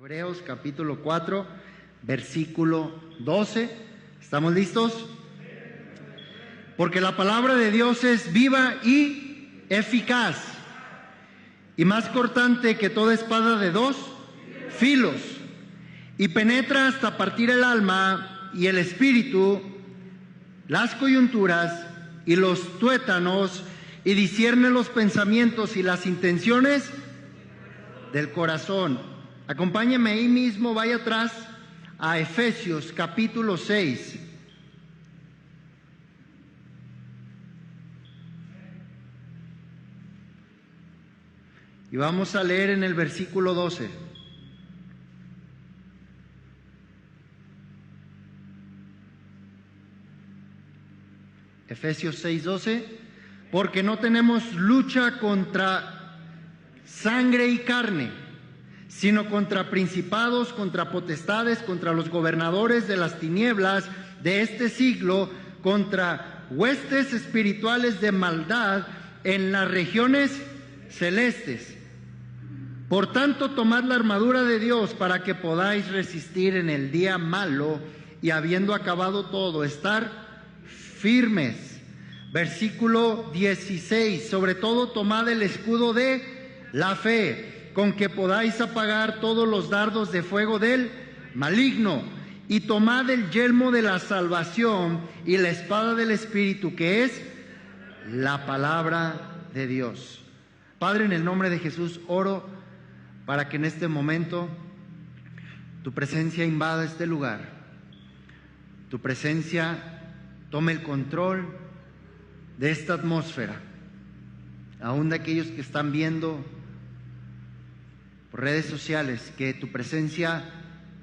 Hebreos capítulo 4, versículo 12. ¿Estamos listos? Porque la palabra de Dios es viva y eficaz, y más cortante que toda espada de dos filos, y penetra hasta partir el alma y el espíritu, las coyunturas y los tuétanos, y discierne los pensamientos y las intenciones del corazón. Acompáñeme ahí mismo, vaya atrás a Efesios capítulo 6. Y vamos a leer en el versículo 12. Efesios 6:12. Porque no tenemos lucha contra sangre y carne, sino contra principados, contra potestades, contra los gobernadores de las tinieblas de este siglo, contra huestes espirituales de maldad en las regiones celestes. Por tanto, tomad la armadura de Dios para que podáis resistir en el día malo, y habiendo acabado todo, estar firmes. Versículo 16. Sobre todo, tomad el escudo de la fe, con que podáis apagar todos los dardos de fuego del maligno, y tomad el yelmo de la salvación y la espada del Espíritu, que es la palabra de Dios. Padre, en el nombre de Jesús, oro para que en este momento tu presencia invada este lugar, tu presencia tome el control de esta atmósfera, aún de aquellos que están viendo por redes sociales, que tu presencia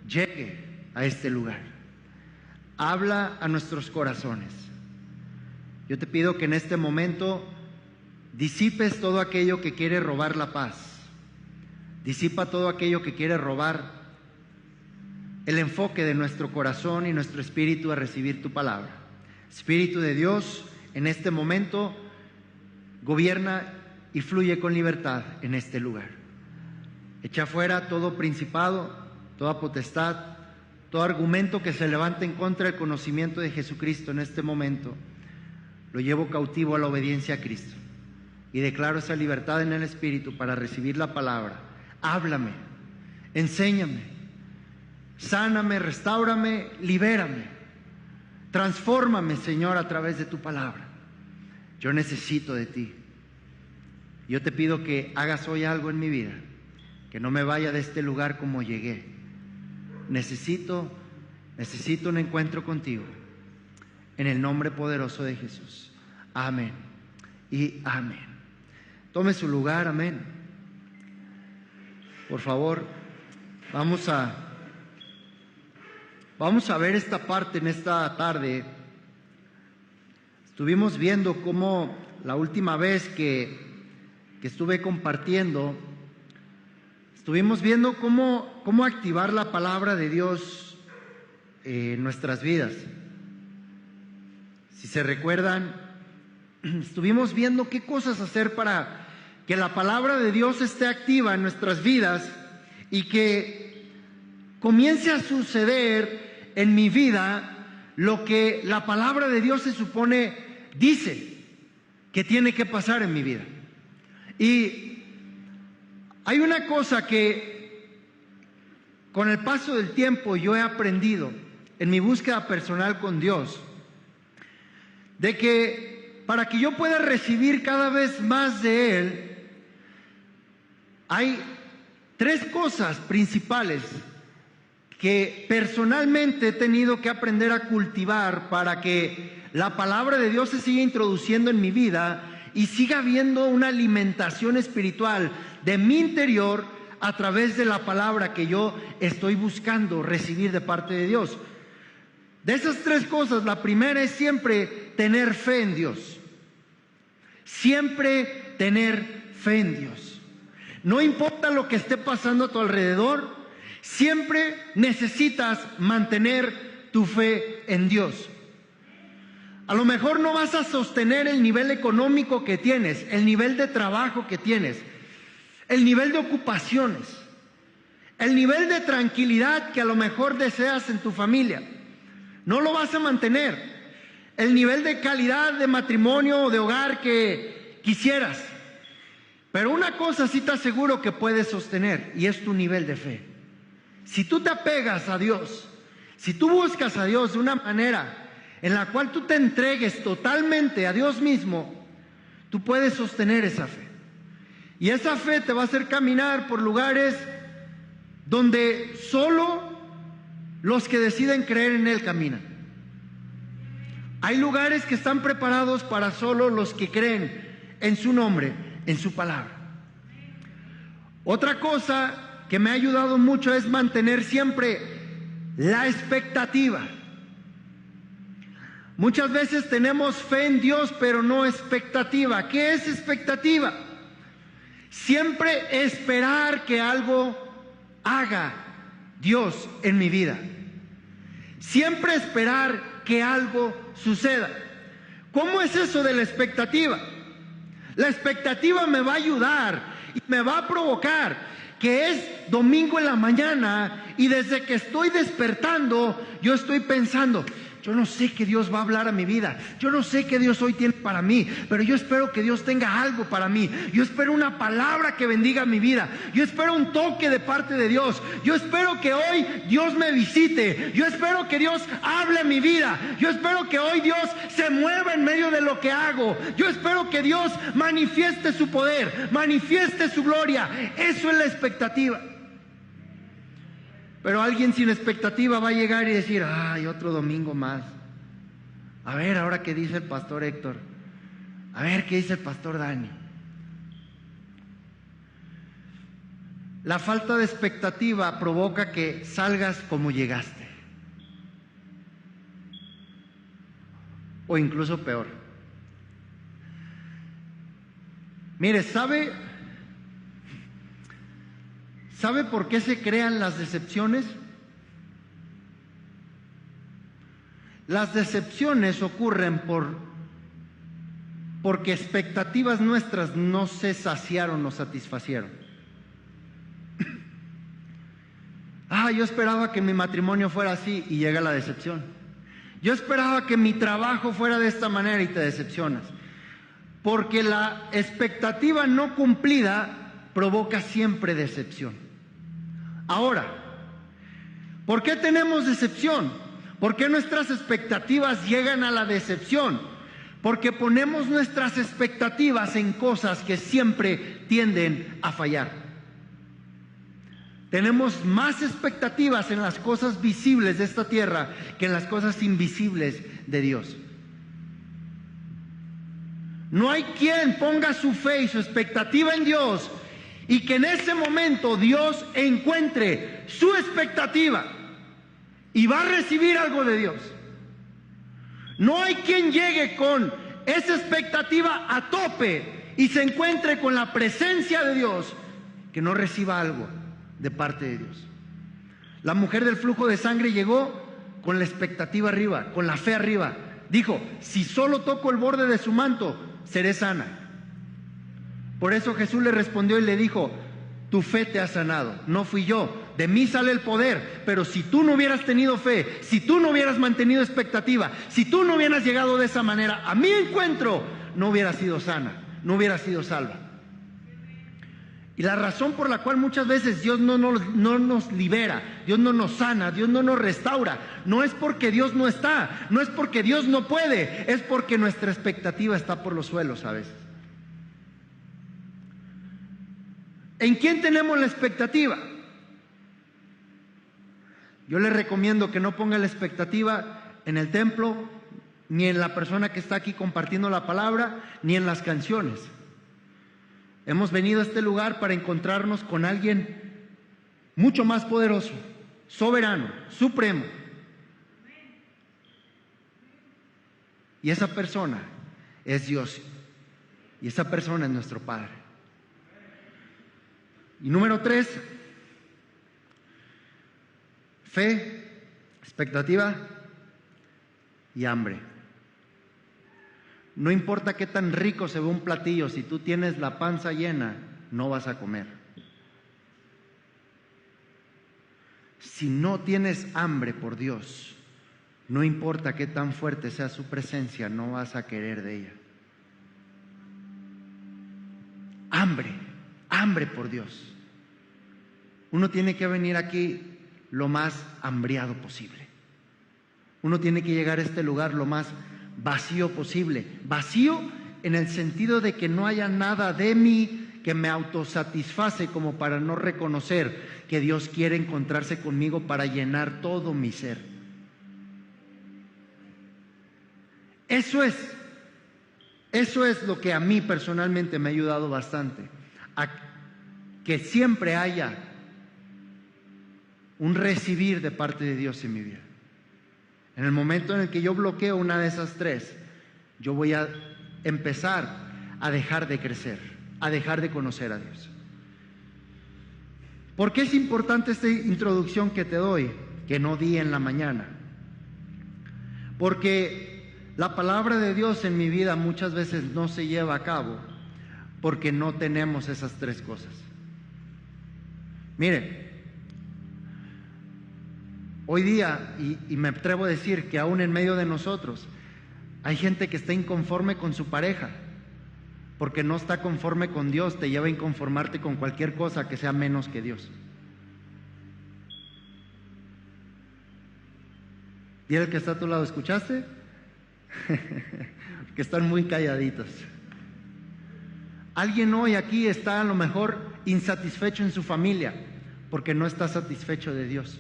llegue a este lugar. Habla a nuestros corazones. Yo te pido que en este momento disipes todo aquello que quiere robar la paz. Disipa todo aquello que quiere robar el enfoque de nuestro corazón y nuestro espíritu a recibir tu palabra. Espíritu de Dios, en este momento, gobierna y fluye con libertad en este lugar. Echa fuera todo principado, toda potestad, todo argumento que se levante en contra del conocimiento de Jesucristo en este momento. Lo llevo cautivo a la obediencia a Cristo y declaro esa libertad en el Espíritu para recibir la palabra. Háblame, enséñame, sáname, restáurame, libérame. Transfórmame, Señor, a través de tu palabra. Yo necesito de ti. Yo te pido que hagas hoy algo en mi vida, que no me vaya de este lugar como llegué. Necesito un encuentro contigo. En el nombre poderoso de Jesús. Amén y amén. Tome su lugar, amén. Por favor, vamos a ver esta parte en esta tarde. Estuvimos viendo cómo la última vez que estuve compartiendo, estuvimos viendo cómo activar la palabra de Dios en nuestras vidas. Si se recuerdan, estuvimos viendo qué cosas hacer para que la palabra de Dios esté activa en nuestras vidas y que comience a suceder en mi vida lo que la palabra de Dios se supone dice que tiene que pasar en mi vida. Y hay una cosa que con el paso del tiempo yo he aprendido en mi búsqueda personal con Dios, de que para que yo pueda recibir cada vez más de Él, hay tres cosas principales que personalmente he tenido que aprender a cultivar para que la palabra de Dios se siga introduciendo en mi vida y siga habiendo una alimentación espiritual de mi interior a través de la palabra que yo estoy buscando recibir de parte de Dios. De esas tres cosas, la primera es siempre tener fe en Dios. Siempre tener fe en Dios. No importa lo que esté pasando a tu alrededor, siempre necesitas mantener tu fe en Dios. A lo mejor no vas a sostener el nivel económico que tienes, el nivel de trabajo que tienes, el nivel de ocupaciones, El nivel de tranquilidad que a lo mejor deseas en tu familia, no lo vas a mantener. El nivel de calidad de matrimonio o de hogar que quisieras. Pero una cosa sí te aseguro que puedes sostener, y es tu nivel de fe. Si tú te apegas a Dios, si tú buscas a Dios de una manera en la cual tú te entregues totalmente a Dios mismo, tú puedes sostener esa fe. Y esa fe te va a hacer caminar por lugares donde solo los que deciden creer en Él caminan. Hay lugares que están preparados para solo los que creen en su nombre, en su palabra. Otra cosa que me ha ayudado mucho es mantener siempre la expectativa. Muchas veces tenemos fe en Dios, pero no expectativa. ¿Qué es expectativa? Siempre esperar que algo haga Dios en mi vida. Siempre esperar que algo suceda. ¿Cómo es eso de la expectativa? La expectativa me va a ayudar y me va a provocar que es domingo en la mañana y desde que estoy despertando yo estoy pensando: yo no sé qué Dios va a hablar a mi vida, yo no sé qué Dios hoy tiene para mí, pero yo espero que Dios tenga algo para mí. Yo espero una palabra que bendiga mi vida, yo espero un toque de parte de Dios, yo espero que hoy Dios me visite, yo espero que Dios hable a mi vida, yo espero que hoy Dios se mueva en medio de lo que hago, yo espero que Dios manifieste su poder, manifieste su gloria. Eso es la expectativa. Pero alguien sin expectativa va a llegar y decir: ay, otro domingo más. A ver, ahora qué dice el pastor Héctor. A ver qué dice el pastor Dani. La falta de expectativa provoca que salgas como llegaste. O incluso peor. Mire, ¿sabe por qué se crean las decepciones? Las decepciones ocurren porque expectativas nuestras no se saciaron o satisfacieron. Yo esperaba que mi matrimonio fuera así y llega la decepción. Yo esperaba que mi trabajo fuera de esta manera y te decepcionas. Porque la expectativa no cumplida provoca siempre decepción. Ahora, ¿por qué tenemos decepción? ¿Por qué nuestras expectativas llegan a la decepción? Porque ponemos nuestras expectativas en cosas que siempre tienden a fallar. Tenemos más expectativas en las cosas visibles de esta tierra que en las cosas invisibles de Dios. No hay quien ponga su fe y su expectativa en Dios y que en ese momento Dios encuentre su expectativa y va a recibir algo de Dios. No hay quien llegue con esa expectativa a tope y se encuentre con la presencia de Dios que no reciba algo de parte de Dios. La mujer del flujo de sangre llegó con la expectativa arriba, con la fe arriba. Dijo: si solo toco el borde de su manto, seré sana. Por eso Jesús le respondió y le dijo: tu fe te ha sanado, no fui yo, de mí sale el poder. Pero si tú no hubieras tenido fe, si tú no hubieras mantenido expectativa, si tú no hubieras llegado de esa manera a mi encuentro, no hubieras sido sana, no hubieras sido salva. Y la razón por la cual muchas veces Dios no nos libera, Dios no nos sana, Dios no nos restaura, no es porque Dios no está, no es porque Dios no puede, es porque nuestra expectativa está por los suelos a veces. ¿En quién tenemos la expectativa? Yo le recomiendo que no ponga la expectativa en el templo, ni en la persona que está aquí compartiendo la palabra, ni en las canciones. Hemos venido a este lugar para encontrarnos con alguien mucho más poderoso, soberano, supremo. Y esa persona es Dios. Y esa persona es nuestro Padre. Y número 3, fe, expectativa y hambre. No importa qué tan rico se ve un platillo, si tú tienes la panza llena, no vas a comer. Si no tienes hambre por Dios, no importa qué tan fuerte sea su presencia, no vas a querer de ella. Hambre por Dios. Uno tiene que venir aquí lo más hambriado posible. Uno tiene que llegar a este lugar lo más vacío posible. Vacío en el sentido de que no haya nada de mí que me autosatisface como para no reconocer que Dios quiere encontrarse conmigo para llenar todo mi ser. Eso es lo que a mí personalmente me ha ayudado bastante, a que siempre haya un recibir de parte de Dios en mi vida. En el momento en el que yo bloqueo una de esas tres, yo voy a empezar a dejar de crecer, a dejar de conocer a Dios. ¿Por qué es importante esta introducción que te doy, que no di en la mañana? Porque la palabra de Dios en mi vida muchas veces no se lleva a cabo porque no tenemos esas tres cosas. Mire, hoy día, y me atrevo a decir que aún en medio de nosotros, hay gente que está inconforme con su pareja, porque no está conforme con Dios, te lleva a inconformarte con cualquier cosa que sea menos que Dios. ¿Y el que está a tu lado, escuchaste? Que están muy calladitos. Alguien hoy aquí está a lo mejor insatisfecho en su familia, porque no está satisfecho de Dios.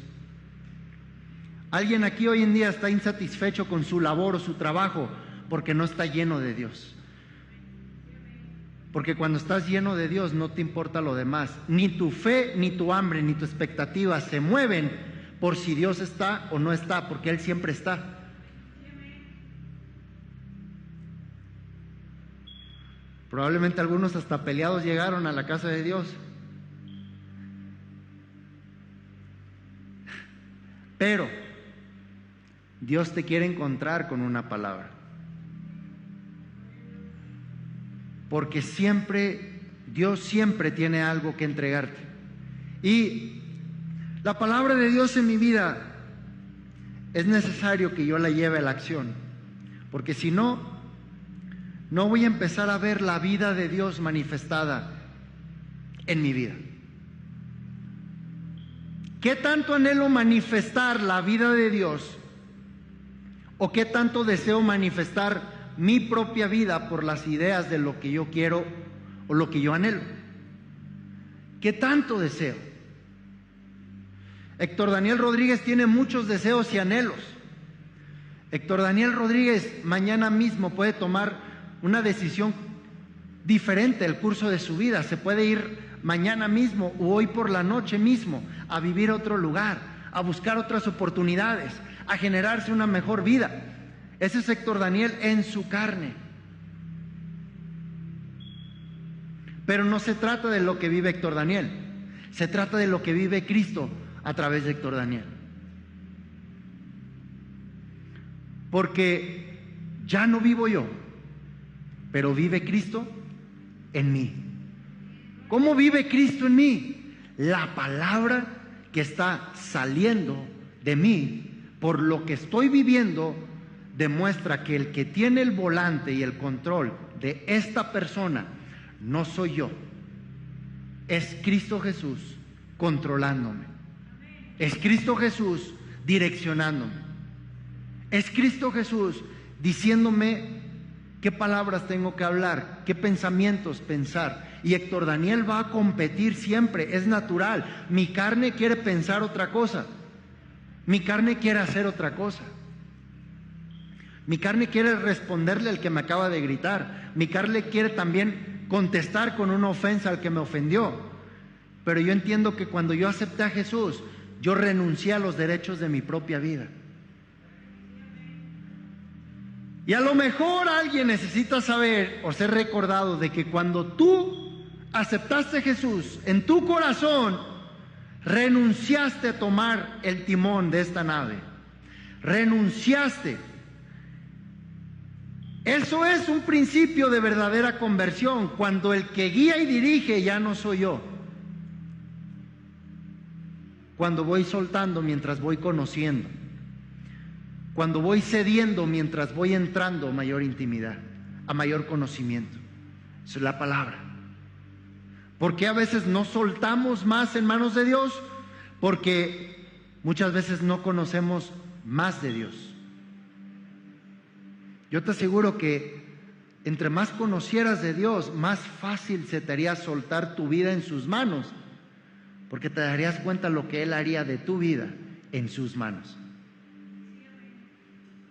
Alguien aquí hoy en día está insatisfecho con su labor o su trabajo, porque no está lleno de Dios. Porque cuando estás lleno de Dios no te importa lo demás. Ni tu fe, ni tu hambre, ni tu expectativa se mueven por si Dios está o no está, porque Él siempre está. Probablemente algunos hasta peleados llegaron a la casa de Dios. Pero Dios te quiere encontrar con una palabra. Porque Dios siempre tiene algo que entregarte. Y la palabra de Dios en mi vida es necesario que yo la lleve a la acción. Porque si no, no voy a empezar a ver la vida de Dios manifestada en mi vida. ¿Qué tanto anhelo manifestar la vida de Dios? ¿O qué tanto deseo manifestar mi propia vida por las ideas de lo que yo quiero o lo que yo anhelo? ¿Qué tanto deseo? Héctor Daniel Rodríguez tiene muchos deseos y anhelos. Héctor Daniel Rodríguez mañana mismo puede tomar una decisión diferente del curso de su vida. Se puede ir mañana mismo o hoy por la noche mismo a vivir a otro lugar, a buscar otras oportunidades, a generarse una mejor vida. Ese es Héctor Daniel en su carne. Pero no se trata de lo que vive Héctor Daniel, se trata de lo que vive Cristo a través de Héctor Daniel. Porque ya no vivo yo, pero vive Cristo en mí. ¿Cómo vive Cristo en mí? La palabra que está saliendo de mí por lo que estoy viviendo demuestra que el que tiene el volante y el control de esta persona no soy yo, es Cristo Jesús controlándome, es Cristo Jesús direccionándome, es Cristo Jesús diciéndome qué palabras tengo que hablar, qué pensamientos pensar. Y Héctor Daniel va a competir siempre, es natural. Mi carne quiere pensar otra cosa, mi carne quiere hacer otra cosa. Mi carne quiere responderle al que me acaba de gritar. Mi carne quiere también contestar con una ofensa al que me ofendió. Pero yo entiendo que cuando yo acepté a Jesús, yo renuncié a los derechos de mi propia vida. Y a lo mejor alguien necesita saber o ser recordado de que cuando tú aceptaste a Jesús en tu corazón, renunciaste a tomar el timón de esta nave. Renunciaste. Eso es un principio de verdadera conversión, cuando el que guía y dirige ya no soy yo. cuando voy soltando mientras voy conociendo, cuando voy cediendo mientras voy entrando a mayor intimidad, a mayor conocimiento. Esa es la palabra. ¿Por qué a veces no soltamos más en manos de Dios? Porque muchas veces no conocemos más de Dios. Yo te aseguro que entre más conocieras de Dios, más fácil se te haría soltar tu vida en sus manos, porque te darías cuenta lo que Él haría de tu vida en sus manos.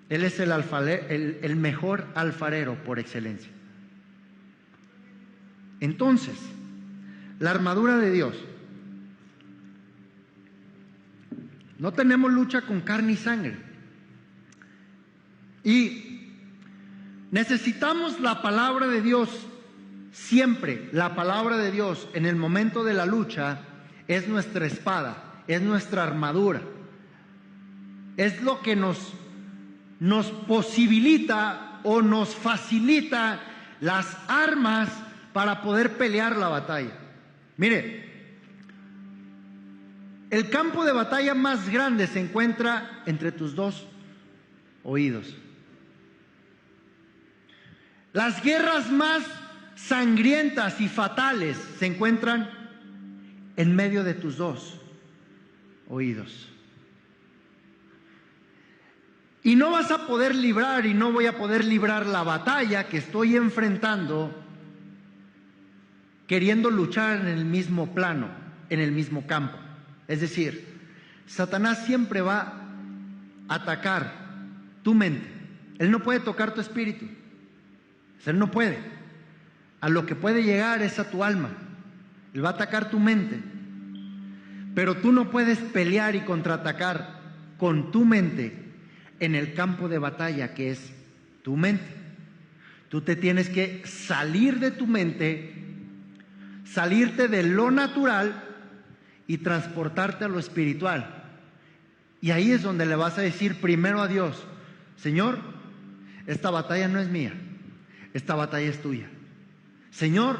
Él es el mejor alfarero por excelencia. Entonces, la armadura de Dios. No tenemos lucha con carne y sangre. Y necesitamos la palabra de Dios siempre. La palabra de Dios en el momento de la lucha es nuestra espada, es nuestra armadura. Es lo que nos posibilita o nos facilita las armas para poder pelear la batalla. Mire, el campo de batalla más grande se encuentra entre tus dos oídos. Las guerras más sangrientas y fatales se encuentran en medio de tus dos oídos. Y no vas a poder librar, y no voy a poder librar la batalla que estoy enfrentando queriendo luchar en el mismo plano, en el mismo campo. Es decir, Satanás siempre va a atacar tu mente. Él no puede tocar tu espíritu. Él no puede. A lo que puede llegar es a tu alma. Él va a atacar tu mente. Pero tú no puedes pelear y contraatacar con tu mente en el campo de batalla que es tu mente. Tú te tienes que salir de tu mente, salirte de lo natural y transportarte a lo espiritual. Y ahí es donde le vas a decir primero a Dios: Señor, esta batalla no es mía, esta batalla es tuya. Señor,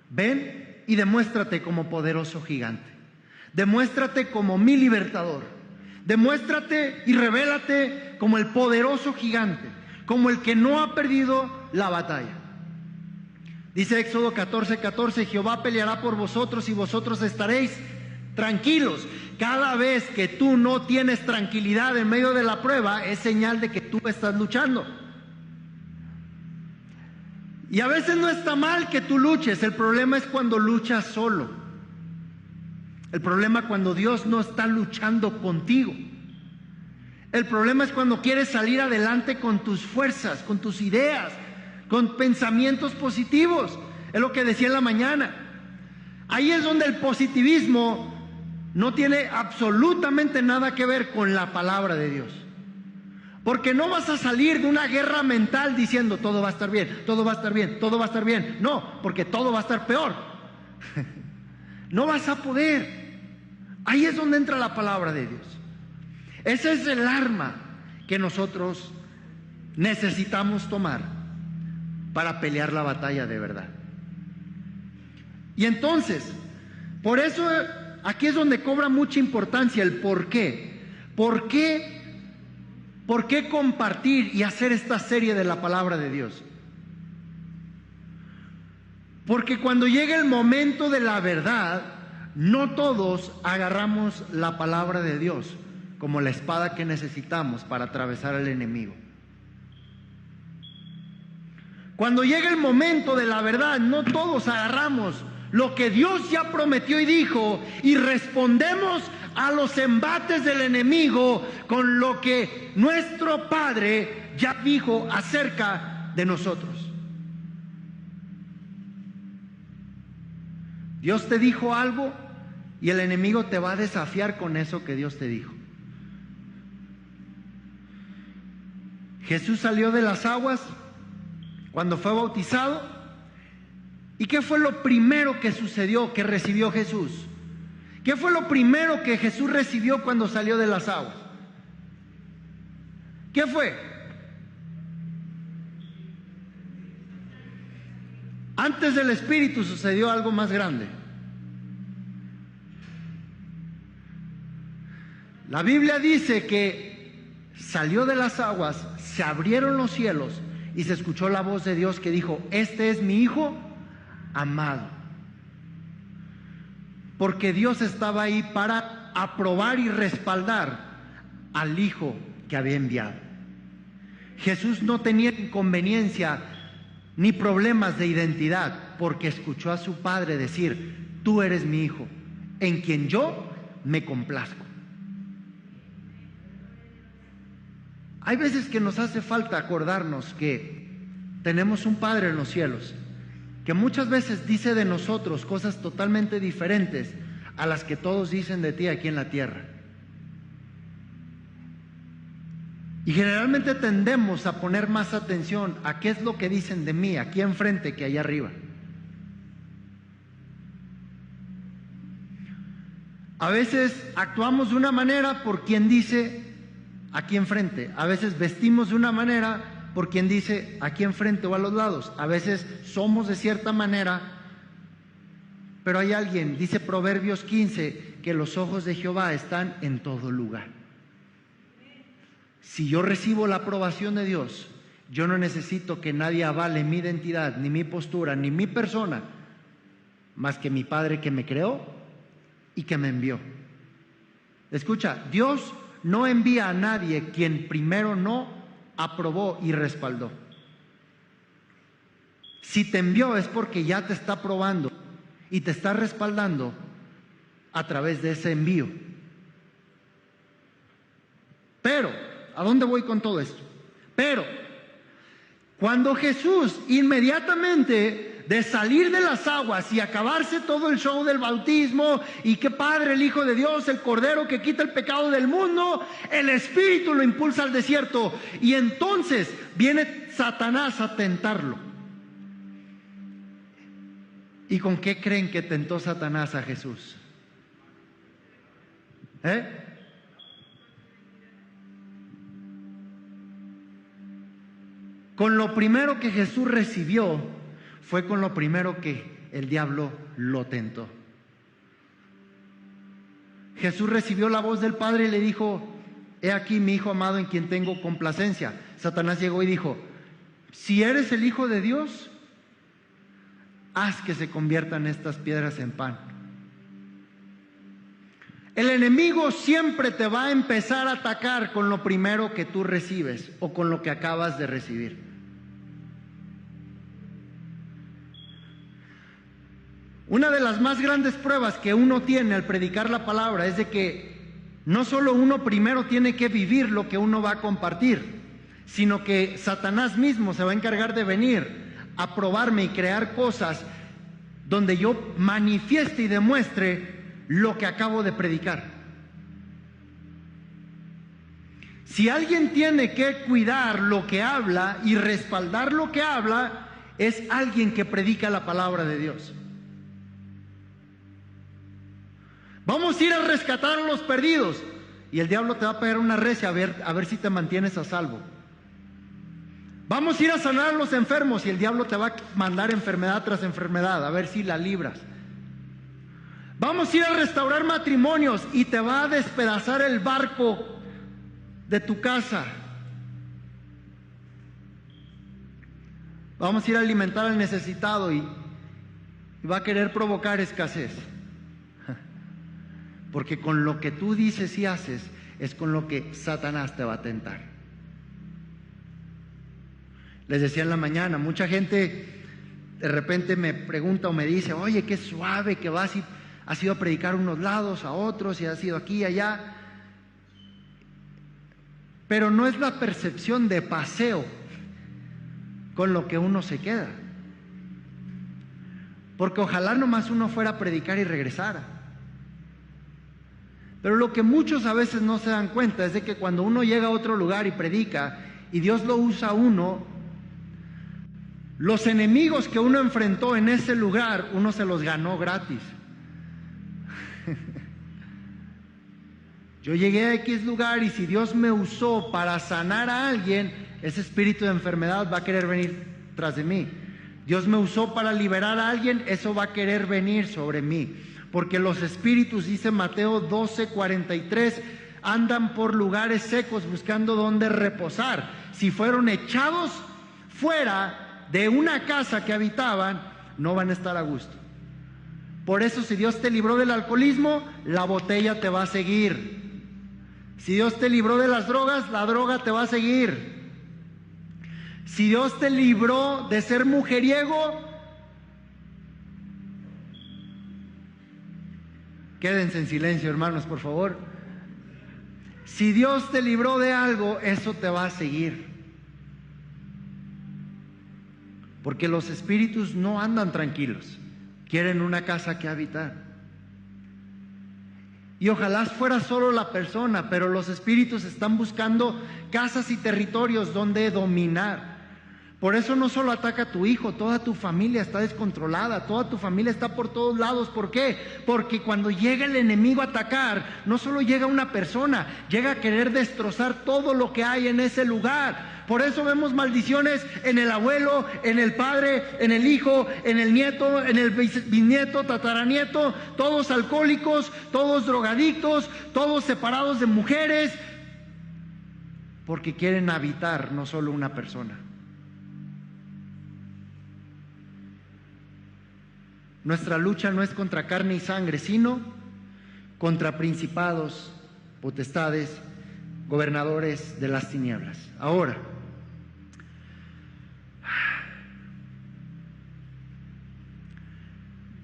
ven y demuéstrate como poderoso gigante. Demuéstrate como mi libertador. Demuéstrate y revélate como el poderoso gigante, como el que no ha perdido la batalla. Dice Éxodo 14:14, Jehová peleará por vosotros y vosotros estaréis tranquilos. Cada vez que tú no tienes tranquilidad en medio de la prueba, es señal de que tú estás luchando. Y a veces no está mal que tú luches, el problema es cuando luchas solo. El problema es cuando Dios no está luchando contigo. El problema es cuando quieres salir adelante con tus fuerzas, con tus ideas, con pensamientos positivos. Es lo que decía en la mañana. Ahí es donde el positivismo no tiene absolutamente nada que ver con la palabra de Dios. Porque no vas a salir de una guerra mental diciendo todo va a estar bien, todo va a estar bien, todo va a estar bien. No, porque todo va a estar peor. No vas a poder. Ahí es donde entra la palabra de Dios. Ese es el arma que nosotros necesitamos tomar para pelear la batalla de verdad. Y entonces, por eso aquí es donde cobra mucha importancia el por qué. ¿Por qué compartir y hacer esta serie de la palabra de Dios? Porque cuando llega el momento de la verdad, no todos agarramos la palabra de Dios como la espada que necesitamos para atravesar al enemigo. Cuando llega el momento de la verdad, no todos agarramos lo que Dios ya prometió y dijo y respondemos a los embates del enemigo con lo que nuestro Padre ya dijo acerca de nosotros. Dios te dijo algo y el enemigo te va a desafiar con eso que Dios te dijo. Jesús salió de las aguas cuando fue bautizado. ¿Y qué fue lo primero que sucedió, que recibió Jesús? ¿Qué fue lo primero que Jesús recibió cuando salió de las aguas? ¿Qué fue? Antes del Espíritu sucedió algo más grande. La Biblia dice que salió de las aguas, se abrieron los cielos y se escuchó la voz de Dios que dijo: este es mi Hijo amado. Porque Dios estaba ahí para aprobar y respaldar al Hijo que había enviado. Jesús no tenía inconveniencia ni problemas de identidad, porque escuchó a su Padre decir: tú eres mi Hijo, en quien yo me complazco. Hay veces que nos hace falta acordarnos que tenemos un Padre en los cielos, que muchas veces dice de nosotros cosas totalmente diferentes a las que todos dicen de ti aquí en la tierra. Y generalmente tendemos a poner más atención a qué es lo que dicen de mí aquí enfrente que allá arriba. A veces actuamos de una manera por quien dice aquí enfrente. A veces vestimos de una manera por quien dice aquí enfrente o a los lados. A veces somos de cierta manera, pero hay alguien, dice Proverbios 15, que los ojos de Jehová están en todo lugar. Si yo recibo la aprobación de Dios, yo no necesito que nadie avale mi identidad, ni mi postura, ni mi persona, más que mi Padre que me creó y que me envió. Escucha, Dios no envía a nadie quien primero no aprobó y respaldó. Si te envió es porque ya te está aprobando y te está respaldando a través de ese envío. Pero, ¿a dónde voy con todo esto? Pero, cuando Jesús inmediatamente de salir de las aguas y acabarse todo el show del bautismo, y qué padre el Hijo de Dios, el Cordero que quita el pecado del mundo, el Espíritu lo impulsa al desierto, y entonces viene Satanás a tentarlo. ¿Y con qué creen que tentó Satanás a Jesús? Con lo primero que Jesús recibió fue con lo primero que el diablo lo tentó. Jesús recibió la voz del Padre y le dijo: he aquí mi Hijo amado en quien tengo complacencia. Satanás llegó y dijo: si eres el Hijo de Dios, haz que se conviertan estas piedras en pan. El enemigo siempre te va a empezar a atacar con lo primero que tú recibes o con lo que acabas de recibir. Una de las más grandes pruebas que uno tiene al predicar la palabra es de que no solo uno primero tiene que vivir lo que uno va a compartir, sino que Satanás mismo se va a encargar de venir a probarme y crear cosas donde yo manifieste y demuestre lo que acabo de predicar. Si alguien tiene que cuidar lo que habla y respaldar lo que habla, es alguien que predica la palabra de Dios. Vamos a ir a rescatar a los perdidos, y el diablo te va a pegar una recia a ver si te mantienes a salvo. Vamos a ir a sanar a los enfermos, y el diablo te va a mandar enfermedad tras enfermedad a ver si la libras. Vamos a ir a restaurar matrimonios y te va a despedazar el barco de tu casa. Vamos a ir a alimentar al necesitado y va a querer provocar escasez. Porque con lo que tú dices y haces es con lo que Satanás te va a tentar. Les decía en la mañana, mucha gente de repente me pregunta o me dice: oye, qué suave que vas y has ido a predicar a unos lados, a otros, y has ido aquí y allá. Pero no es la percepción de paseo con lo que uno se queda. Porque ojalá nomás uno fuera a predicar y regresara. Pero lo que muchos a veces no se dan cuenta es de que cuando uno llega a otro lugar y predica y Dios lo usa a uno, los enemigos que uno enfrentó en ese lugar, uno se los ganó gratis. Yo llegué a X lugar y si Dios me usó para sanar a alguien, ese espíritu de enfermedad va a querer venir tras de mí. Dios me usó para liberar a alguien, eso va a querer venir sobre mí. Porque los espíritus, dice Mateo 12:43, andan por lugares secos buscando dónde reposar. Si fueron echados fuera de una casa que habitaban, no van a estar a gusto. Por eso, si Dios te libró del alcoholismo, la botella te va a seguir. Si Dios te libró de las drogas, la droga te va a seguir. Si Dios te libró de ser mujeriego, quédense en silencio, hermanos, por favor. Si Dios te libró de algo, eso te va a seguir. Porque los espíritus no andan tranquilos, quieren una casa que habitar. Y ojalá fuera solo la persona, pero los espíritus están buscando casas y territorios donde dominar. Por eso no solo ataca a tu hijo, toda tu familia está descontrolada, toda tu familia está por todos lados. ¿Por qué? Porque cuando llega el enemigo a atacar, no solo llega una persona, llega a querer destrozar todo lo que hay en ese lugar. Por eso vemos maldiciones en el abuelo, en el padre, en el hijo, en el nieto, en el bisnieto, tataranieto, todos alcohólicos, todos drogadictos, todos separados de mujeres, porque quieren habitar no solo una persona. Nuestra lucha no es contra carne y sangre, sino contra principados, potestades, gobernadores de las tinieblas. Ahora,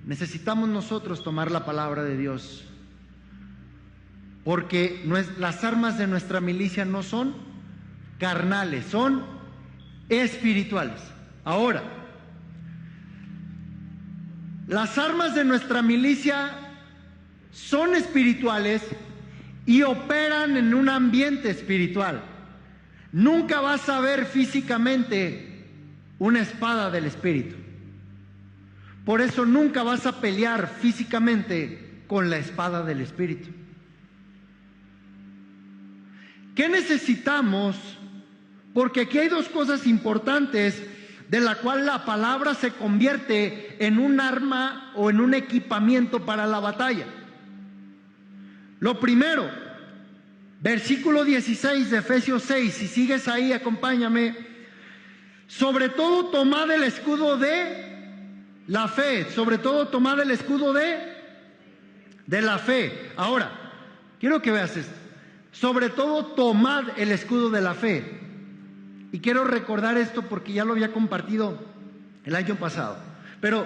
necesitamos nosotros tomar la palabra de Dios, porque las armas de nuestra milicia no son carnales, son espirituales. Ahora, las armas de nuestra milicia son espirituales y operan en un ambiente espiritual. Nunca vas a ver físicamente una espada del espíritu. Por eso nunca vas a pelear físicamente con la espada del espíritu. ¿Qué necesitamos? Porque aquí hay dos cosas importantes de la cual la palabra se convierte en un arma o en un equipamiento para la batalla. Lo primero, versículo 16 de Efesios 6, si sigues ahí, acompáñame. Sobre todo tomad el escudo de la fe, sobre todo tomad el escudo de la fe. Ahora, quiero que veas esto. Sobre todo tomad el escudo de la fe. Y quiero recordar esto porque ya lo había compartido el año pasado. Pero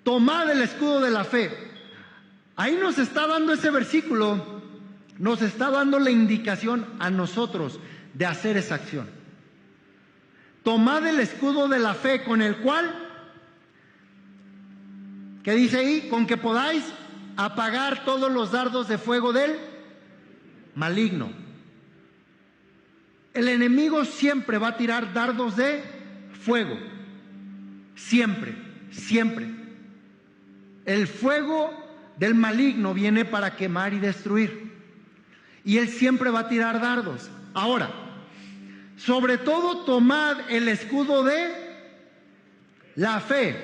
tomad el escudo de la fe. Ahí nos está dando ese versículo, nos está dando la indicación a nosotros de hacer esa acción. Tomad el escudo de la fe con el cual, ¿qué dice ahí? Con que podáis apagar todos los dardos de fuego del maligno. El enemigo siempre va a tirar dardos de fuego. Siempre, siempre. El fuego del maligno viene para quemar y destruir. Y él siempre va a tirar dardos. Ahora, sobre todo tomad el escudo de la fe.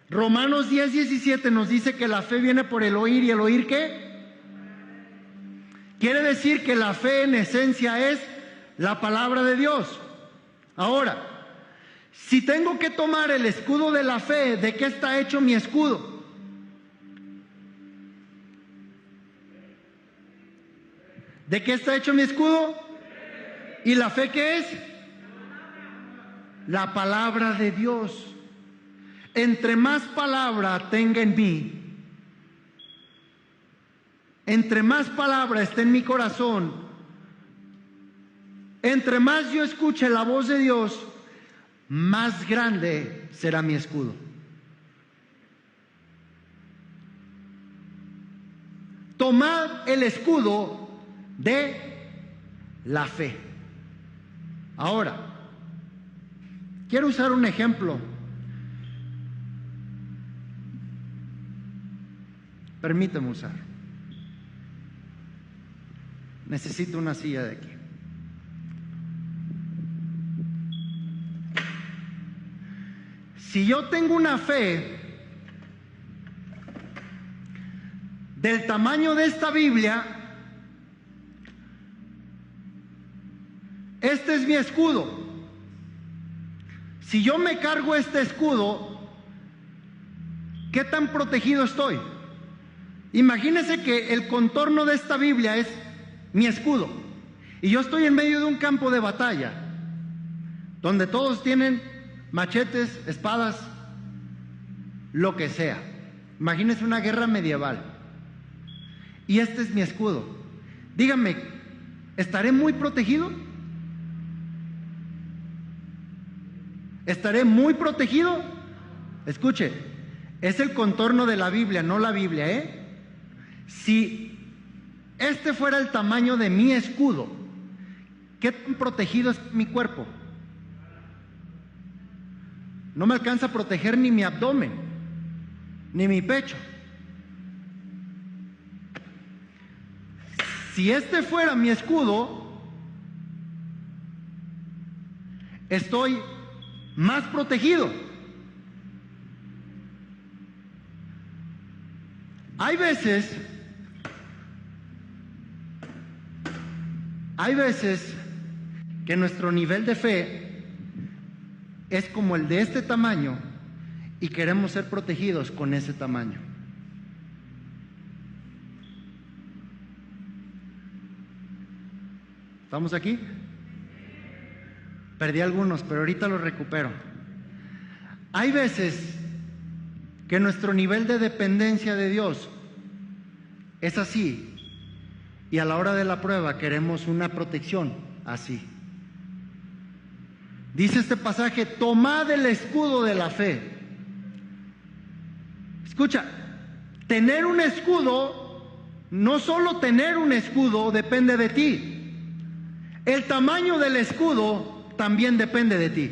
Romanos 10:17 nos dice que la fe viene por el oír, y el oír ¿qué? Quiere decir que la fe en esencia es la palabra de Dios. Ahora, si tengo que tomar el escudo de la fe, ¿de qué está hecho mi escudo? ¿De qué está hecho mi escudo? ¿Y la fe qué es? La palabra de Dios. Entre más palabra tenga en mí, entre más palabra esté en mi corazón, entre más yo escuche la voz de Dios, más grande será mi escudo. Tomad el escudo de la fe. Ahora, quiero usar un ejemplo. Permíteme usar. Necesito una silla de aquí. Si yo tengo una fe del tamaño de esta Biblia, este es mi escudo. Si yo me cargo este escudo, ¿qué tan protegido estoy? Imagínense que el contorno de esta Biblia es mi escudo y yo estoy en medio de un campo de batalla donde todos tienen machetes, espadas, lo que sea. Imagínense una guerra medieval y este es mi escudo. Díganme, ¿estaré muy protegido? ¿Estaré muy protegido? Escuche, es el contorno de la Biblia, no la Biblia, ¿eh? Si este fuera el tamaño de mi escudo, ¿qué tan protegido es mi cuerpo? No me alcanza a proteger ni mi abdomen, ni mi pecho. Si este fuera mi escudo, estoy más protegido. Hay veces que nuestro nivel de fe es como el de este tamaño y queremos ser protegidos con ese tamaño. ¿Estamos aquí? Perdí algunos, pero ahorita los recupero. Hay veces que nuestro nivel de dependencia de Dios es así, y a la hora de la prueba queremos una protección así. Dice este pasaje: tomad el escudo de la fe. Escucha, tener un escudo, no solo tener un escudo depende de ti, el tamaño del escudo también depende de ti.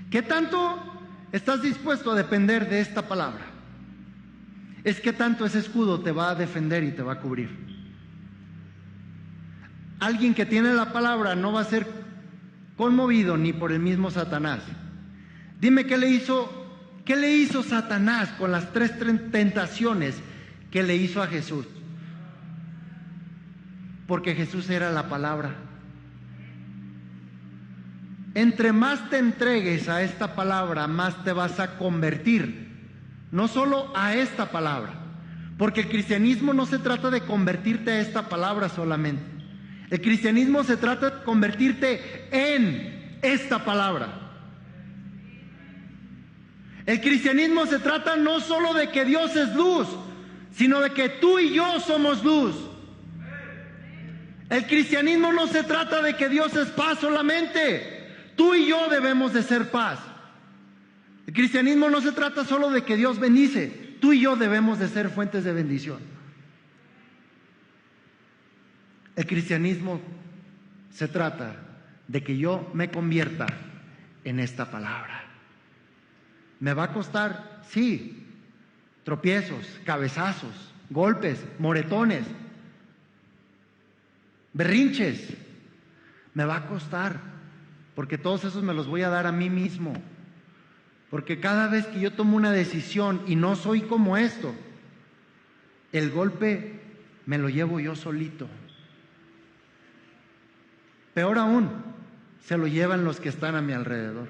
¿Qué tanto estás dispuesto a depender de esta palabra? Es que tanto ese escudo te va a defender y te va a cubrir. Alguien que tiene la palabra no va a ser conmovido ni por el mismo Satanás. Dime, ¿qué le hizo Satanás con las 3 tentaciones que le hizo a Jesús? Porque Jesús era la palabra. Entre más te entregues a esta palabra, más te vas a convertir. No solo a esta palabra, porque el cristianismo no se trata de convertirte a esta palabra solamente. El cristianismo se trata de convertirte en esta palabra. El cristianismo se trata no solo de que Dios es luz, sino de que tú y yo somos luz. El cristianismo no se trata de que Dios es paz solamente. Tú y yo debemos de ser paz. El cristianismo no se trata solo de que Dios bendice. Tú y yo debemos de ser fuentes de bendición. El cristianismo se trata de que yo me convierta en esta palabra. ¿Me va a costar? Sí. Tropiezos, cabezazos, golpes, moretones, berrinches. Me va a costar, porque todos esos me los voy a dar a mí mismo. Porque cada vez que yo tomo una decisión y no soy como esto, el golpe me lo llevo yo solito. Peor aún, se lo llevan los que están a mi alrededor.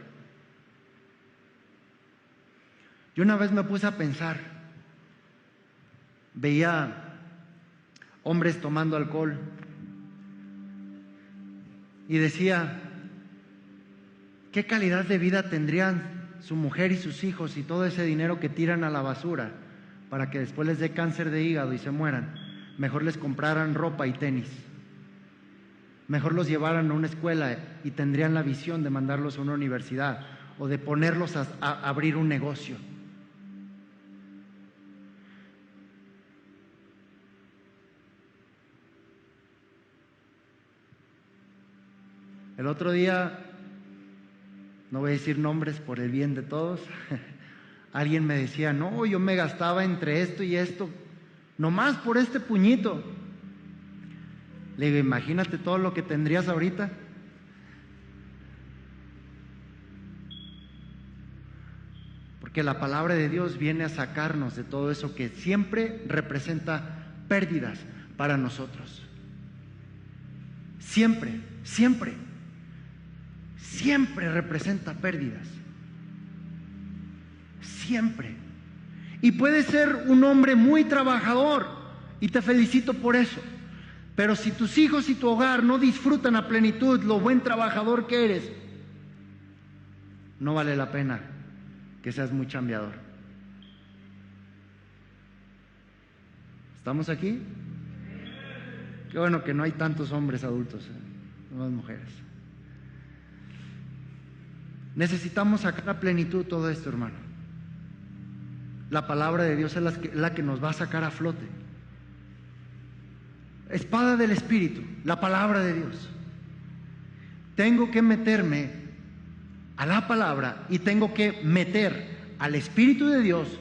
Yo una vez me puse a pensar, veía hombres tomando alcohol y decía, ¿qué calidad de vida tendrían su mujer y sus hijos y todo ese dinero que tiran a la basura para que después les dé cáncer de hígado y se mueran? Mejor les compraran ropa y tenis. Mejor los llevaran a una escuela y tendrían la visión de mandarlos a una universidad o de ponerlos a abrir un negocio. El otro día, no voy a decir nombres por el bien de todos, alguien me decía, no, yo me gastaba entre esto y esto, nomás por este puñito. Le digo, imagínate todo lo que tendrías ahorita. que la palabra de Dios viene a sacarnos de todo eso que siempre representa pérdidas para nosotros. Siempre, siempre, siempre representa pérdidas. Siempre. Y puedes ser un hombre muy trabajador, y te felicito por eso. Pero si tus hijos y tu hogar no disfrutan a plenitud lo buen trabajador que eres, no vale la pena que seas muy chambeador. ¿Estamos aquí? Qué bueno que no hay tantos hombres adultos, no más mujeres. Necesitamos sacar a plenitud todo esto, hermano. La palabra de Dios es la que nos va a sacar a flote. Espada del Espíritu, la palabra de Dios. Tengo que meterme a la palabra y tengo que meter al Espíritu de Dios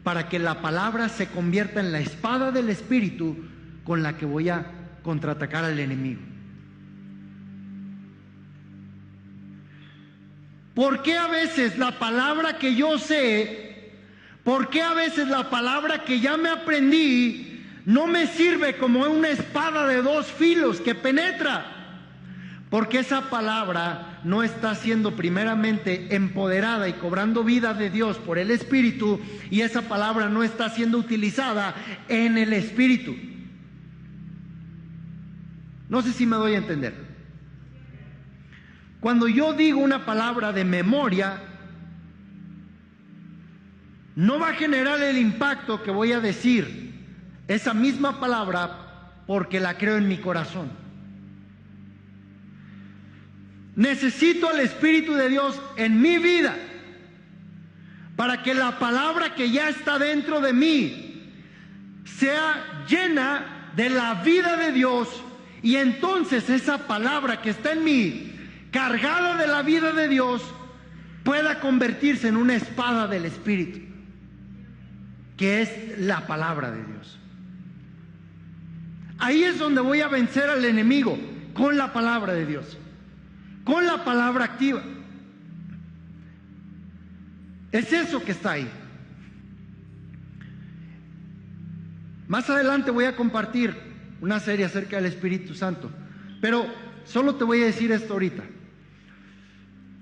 para que la palabra se convierta en la espada del Espíritu con la que voy a contraatacar al enemigo. ¿Por qué a veces la palabra que yo sé, por qué a veces la palabra que ya me aprendí no me sirve como una espada de dos filos que penetra? Porque esa palabra no está siendo primeramente empoderada y cobrando vida de Dios por el Espíritu, y esa palabra no está siendo utilizada en el Espíritu. No sé si me doy a entender. Cuando yo digo una palabra de memoria, no va a generar el impacto que voy a decir esa misma palabra porque la creo en mi corazón. Necesito al Espíritu de Dios en mi vida para que la palabra que ya está dentro de mí sea llena de la vida de Dios, y entonces esa palabra que está en mí, cargada de la vida de Dios, pueda convertirse en una espada del Espíritu, que es la palabra de Dios. Ahí es donde voy a vencer al enemigo, con la palabra de Dios, con la palabra activa. Es eso que está ahí. Más adelante voy a compartir una serie acerca del Espíritu Santo, pero solo te voy a decir esto ahorita.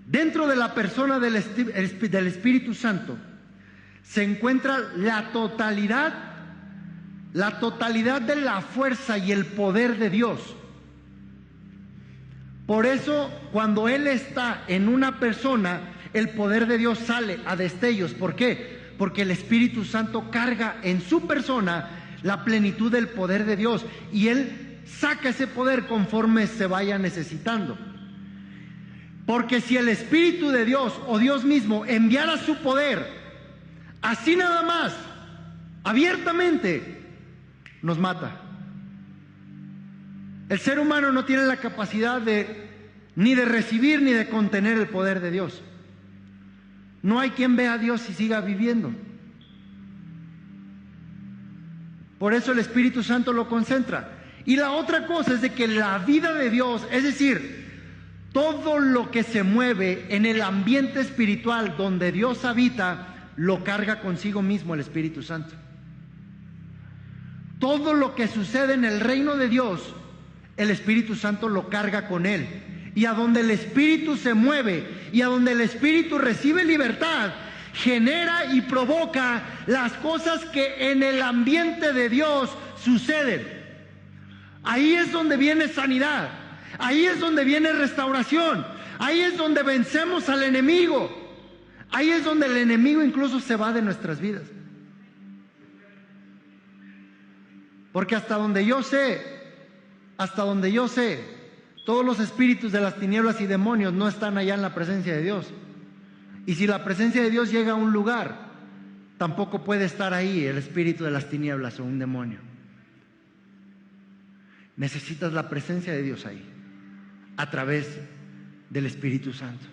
Dentro de la persona del Espíritu Santo se encuentra la totalidad de la fuerza y el poder de Dios. Por eso, cuando Él está en una persona, el poder de Dios sale a destellos. ¿Por qué? Porque el Espíritu Santo carga en su persona la plenitud del poder de Dios, y Él saca ese poder conforme se vaya necesitando. Porque si el Espíritu de Dios o Dios mismo enviara su poder así nada más, abiertamente, nos mata. El ser humano no tiene la capacidad ni de recibir ni de contener el poder de Dios. No hay quien vea a Dios y siga viviendo. Por eso el Espíritu Santo lo concentra. Y la otra cosa es de que la vida de Dios, es decir, todo lo que se mueve en el ambiente espiritual donde Dios habita, lo carga consigo mismo el Espíritu Santo. Todo lo que sucede en el reino de Dios, el Espíritu Santo lo carga con él. Y a donde el Espíritu se mueve y a donde el Espíritu recibe libertad, genera y provoca las cosas que en el ambiente de Dios suceden. Ahí es donde viene sanidad, ahí es donde viene restauración, ahí es donde vencemos al enemigo, ahí es donde el enemigo incluso se va de nuestras vidas. Porque hasta donde yo sé, todos los espíritus de las tinieblas y demonios no están allá en la presencia de Dios. Y si la presencia de Dios llega a un lugar, tampoco puede estar ahí el espíritu de las tinieblas o un demonio. Necesitas la presencia de Dios ahí, a través del Espíritu Santo.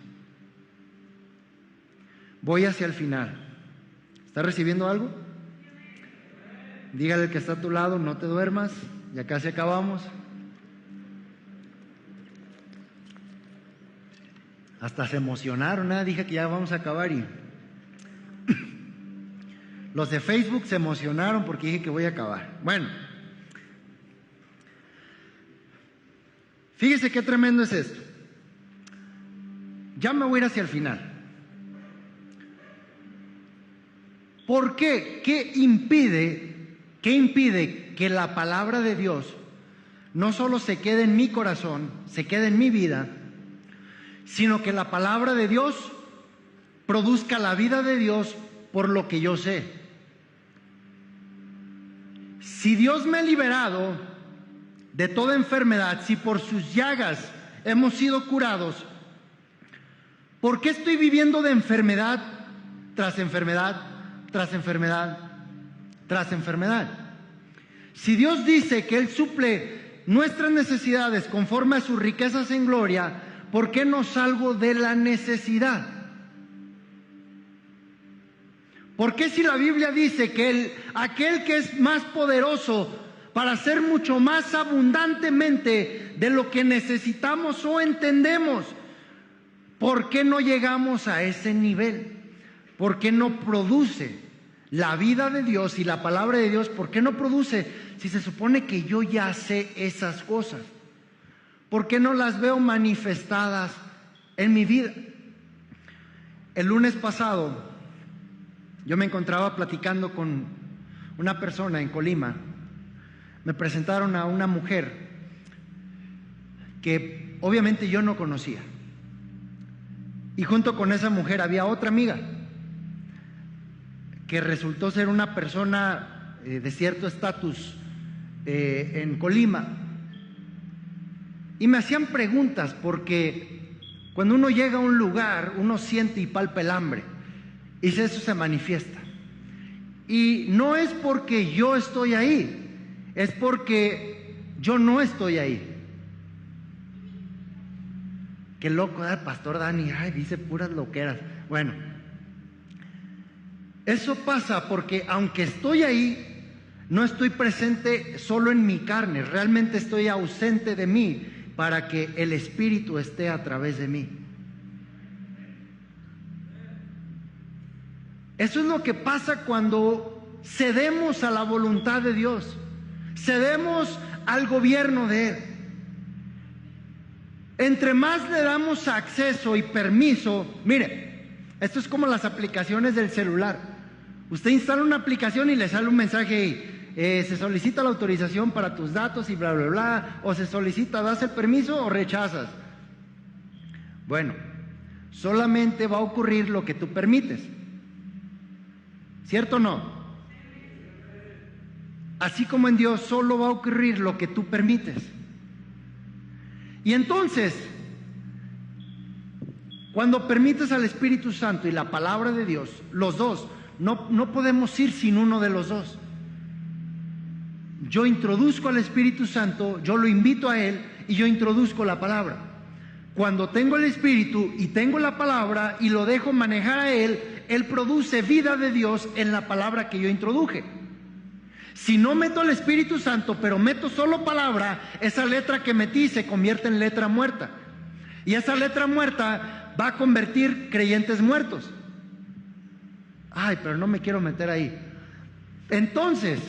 Voy hacia el final. ¿Está recibiendo algo? Dígale al que está a tu lado, no te duermas, ya casi acabamos. Hasta se emocionaron, dije que ya vamos a acabar y Los de Facebook se emocionaron porque dije que voy a acabar. Bueno, fíjese qué tremendo es esto. Ya me voy a ir hacia el final. ¿Por qué? ¿Qué impide que la palabra de Dios no solo se quede en mi corazón, se quede en mi vida, sino que la palabra de Dios produzca la vida de Dios por lo que yo sé? Si Dios me ha liberado de toda enfermedad, si por sus llagas hemos sido curados, ¿por qué estoy viviendo de enfermedad tras enfermedad, tras enfermedad, tras enfermedad? Si Dios dice que Él suple nuestras necesidades conforme a sus riquezas en gloria, ¿por qué no salgo de la necesidad? ¿Por qué si la Biblia dice que aquel que es más poderoso para hacer mucho más abundantemente de lo que necesitamos o entendemos, ¿por qué no llegamos a ese nivel? ¿Por qué no produce la vida de Dios y la palabra de Dios? ¿Por qué no produce si se supone que yo ya sé esas cosas? ¿Por qué no las veo manifestadas en mi vida? El lunes pasado yo me encontraba platicando con una persona en Colima. Me presentaron a una mujer que obviamente yo no conocía. Y junto con esa mujer había otra amiga que resultó ser una persona de cierto estatus en Colima. Y me hacían preguntas porque cuando uno llega a un lugar, uno siente y palpa el hambre. Y eso se manifiesta. Y no es porque yo estoy ahí, es porque yo no estoy ahí. Qué loco, el pastor Dani, dice puras loqueras. Bueno, eso pasa porque aunque estoy ahí, no estoy presente solo en mi carne, realmente estoy ausente de mí para que el Espíritu esté a través de mí. Eso es lo que pasa cuando cedemos a la voluntad de Dios, cedemos al gobierno de Él. Entre más le damos acceso y permiso, mire, esto es como las aplicaciones del celular. Usted instala una aplicación y le sale un mensaje ahí, se solicita la autorización para tus datos y bla, bla, bla, o se solicita, ¿das el permiso o rechazas? Bueno, solamente va a ocurrir lo que tú permites. ¿Cierto o no? Así como en Dios solo va a ocurrir lo que tú permites. Y entonces, cuando permites al Espíritu Santo y la palabra de Dios, los dos, no podemos ir sin uno de los dos. Yo introduzco al Espíritu Santo, yo lo invito a Él y yo introduzco la palabra. Cuando tengo el Espíritu y tengo la palabra y lo dejo manejar a Él, Él produce vida de Dios en la palabra que yo introduje. Si no meto el Espíritu Santo, pero meto solo palabra, esa letra que metí se convierte en letra muerta. Y esa letra muerta va a convertir creyentes muertos. Pero no me quiero meter ahí. Entonces,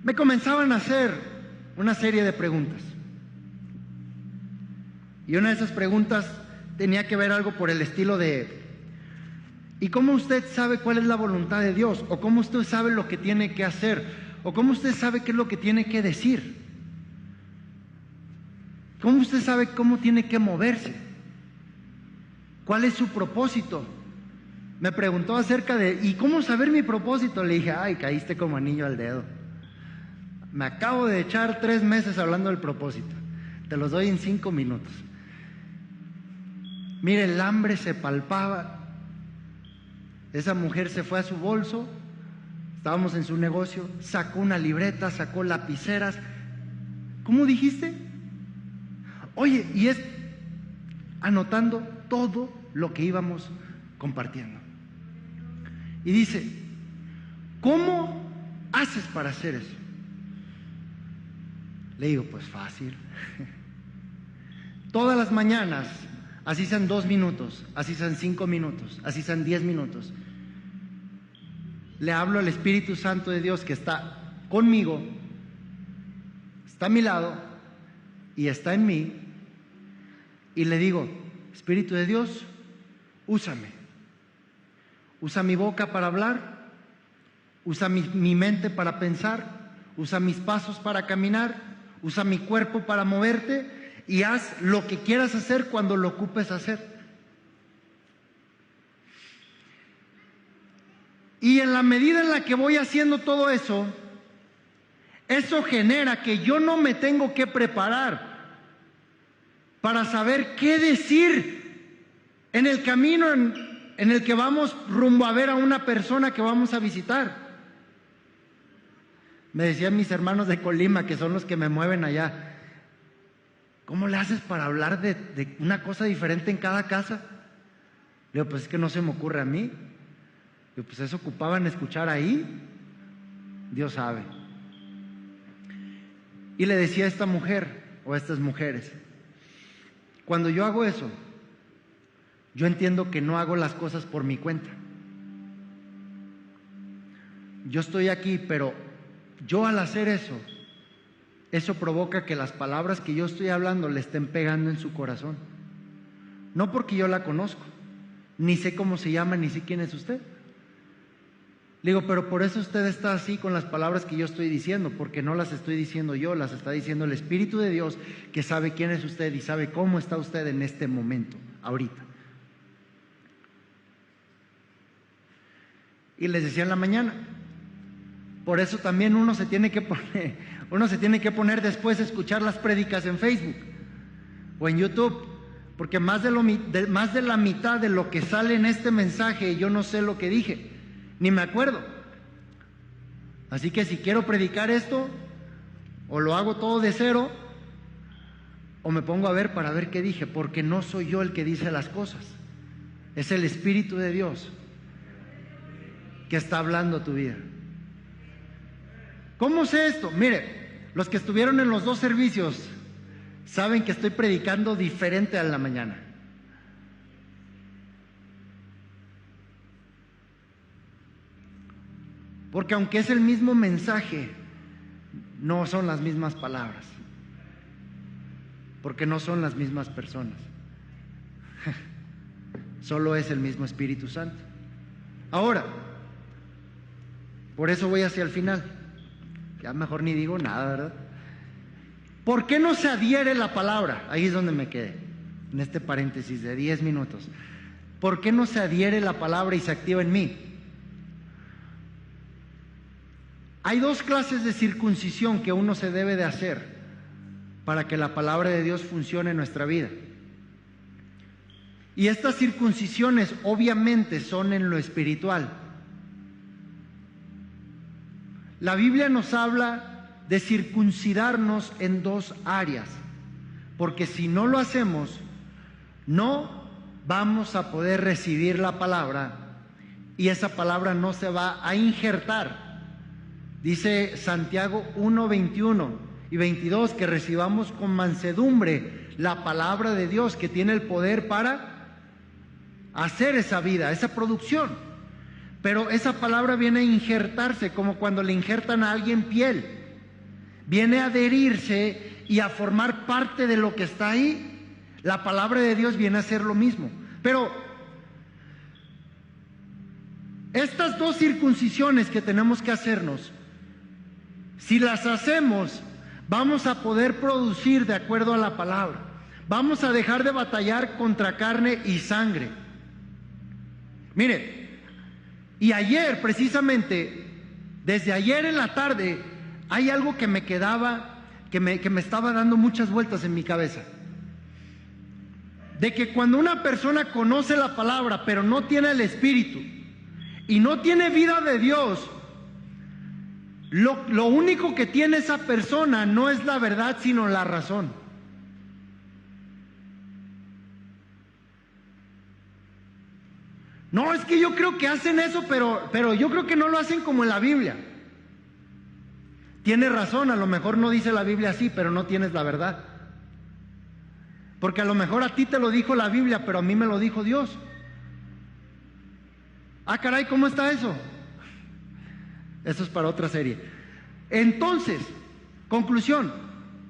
me comenzaban a hacer una serie de preguntas. Y una de esas preguntas tenía que ver algo por el estilo de: ¿y cómo usted sabe cuál es la voluntad de Dios? ¿O cómo usted sabe lo que tiene que hacer? ¿O cómo usted sabe qué es lo que tiene que decir? ¿Cómo usted sabe cómo tiene que moverse? ¿Cuál es su propósito? Me preguntó acerca de: ¿y cómo saber mi propósito? Le dije: caíste como anillo al dedo. Me acabo de echar 3 meses hablando del propósito. Te los doy en 5 minutos. Mire, el hambre se palpaba. Esa mujer se fue a su bolso, estábamos en su negocio, sacó una libreta, sacó lapiceras. ¿Cómo dijiste? Oye, y es anotando todo lo que íbamos compartiendo. Y dice: ¿cómo haces para hacer eso? Le digo: pues fácil. Todas las mañanas, así sean 2 minutos, así sean 5 minutos, así sean 10 minutos, le hablo al Espíritu Santo de Dios que está conmigo, está a mi lado y está en mí, y le digo: Espíritu de Dios, úsame. Usa mi boca para hablar, usa mi mente para pensar, usa mis pasos para caminar, usa mi cuerpo para moverte, y haz lo que quieras hacer cuando lo ocupes hacer. Y en la medida en la que voy haciendo todo eso, eso genera que yo no me tengo que preparar para saber qué decir en el camino en el que vamos rumbo a ver a una persona que vamos a visitar. Me decían mis hermanos de Colima, que son los que me mueven allá: ¿cómo le haces para hablar de una cosa diferente en cada casa? Le digo: pues es que no se me ocurre a mí. Le digo: pues eso ocupaban escuchar ahí, Dios sabe. Y le decía a esta mujer, o a estas mujeres: cuando yo hago eso, yo entiendo que no hago las cosas por mi cuenta. Yo estoy aquí, pero yo al hacer eso provoca que las palabras que yo estoy hablando le estén pegando en su corazón. No porque yo la conozco, ni sé cómo se llama, ni sé quién es usted. Le digo: pero por eso usted está así con las palabras que yo estoy diciendo, porque no las estoy diciendo yo, las está diciendo el Espíritu de Dios, que sabe quién es usted y sabe cómo está usted en este momento, ahorita. Y les decía en la mañana, por eso también uno se tiene que poner después a escuchar las prédicas en Facebook o en YouTube, porque más de la mitad de lo que sale en este mensaje yo no sé lo que dije, ni me acuerdo. Así que si quiero predicar esto, o lo hago todo de cero, o me pongo a ver para ver qué dije, porque no soy yo el que dice las cosas, es el Espíritu de Dios que está hablando a tu vida. ¿Cómo sé esto? Mire, los que estuvieron en los dos servicios saben que estoy predicando diferente a la mañana. Porque aunque es el mismo mensaje, no son las mismas palabras, porque no son las mismas personas. Solo es el mismo Espíritu Santo. Ahora, por eso voy hacia el final. Ya mejor ni digo nada, ¿verdad? ¿Por qué no se adhiere la palabra? Ahí es donde me quedé, en este paréntesis de 10 minutos. ¿Por qué no se adhiere la palabra y se activa en mí? Hay dos clases de circuncisión que uno se debe de hacer para que la palabra de Dios funcione en nuestra vida. Y estas circuncisiones obviamente son en lo espiritual. La Biblia nos habla de circuncidarnos en dos áreas, porque si no lo hacemos, no vamos a poder recibir la palabra y esa palabra no se va a injertar. Dice Santiago 1, 21 y 22 que recibamos con mansedumbre la palabra de Dios, que tiene el poder para hacer esa vida, esa producción. Pero esa palabra viene a injertarse, como cuando le injertan a alguien piel. Viene a adherirse y a formar parte de lo que está ahí. La palabra de Dios viene a hacer lo mismo. Pero estas dos circuncisiones que tenemos que hacernos, si las hacemos, vamos a poder producir de acuerdo a la palabra. Vamos a dejar de batallar contra carne y sangre. Mire, y ayer precisamente, desde ayer en la tarde, hay algo que me quedaba, que me estaba dando muchas vueltas en mi cabeza. De que cuando una persona conoce la palabra, pero no tiene el Espíritu, y no tiene vida de Dios, lo único que tiene esa persona no es la verdad, sino la razón. No, es que yo creo que hacen eso, pero yo creo que no lo hacen como en la Biblia. Tienes razón, a lo mejor no dice la Biblia así, pero no tienes la verdad. Porque a lo mejor a ti te lo dijo la Biblia, pero a mí me lo dijo Dios. Ah, caray, ¿cómo está eso? Eso es para otra serie. Entonces, conclusión,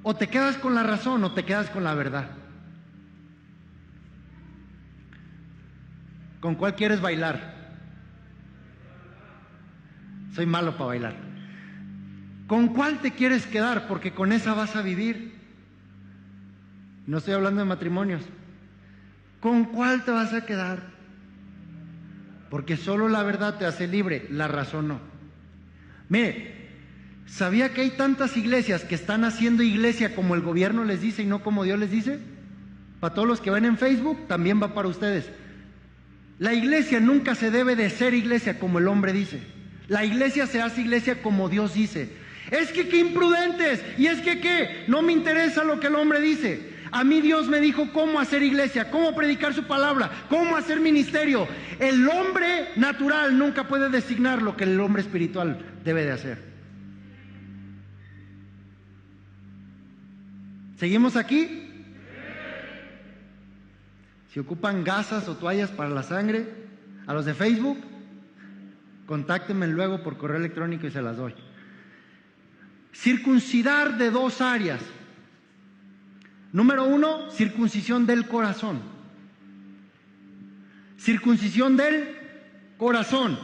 o te quedas con la razón o te quedas con la verdad. ¿Con cuál quieres bailar? Soy malo para bailar. ¿Con cuál te quieres quedar? Porque con esa vas a vivir. No estoy hablando de matrimonios. ¿Con cuál te vas a quedar? Porque solo la verdad te hace libre, la razón no. Mire, ¿sabía que hay tantas iglesias que están haciendo iglesia como el gobierno les dice y no como Dios les dice? Para todos los que ven en Facebook, también va para ustedes. La iglesia nunca se debe de ser iglesia como el hombre dice. La iglesia se hace iglesia como Dios dice. Es que qué imprudentes, y es que qué, no me interesa lo que el hombre dice. A mí Dios me dijo cómo hacer iglesia, cómo predicar su palabra, cómo hacer ministerio. El hombre natural nunca puede designar lo que el hombre espiritual debe de hacer. ¿Seguimos aquí? Si ocupan gasas o toallas para la sangre, a los de Facebook, contáctenme luego por correo electrónico y se las doy. Circuncidar de dos áreas. Número 1, circuncisión del corazón. Circuncisión del corazón.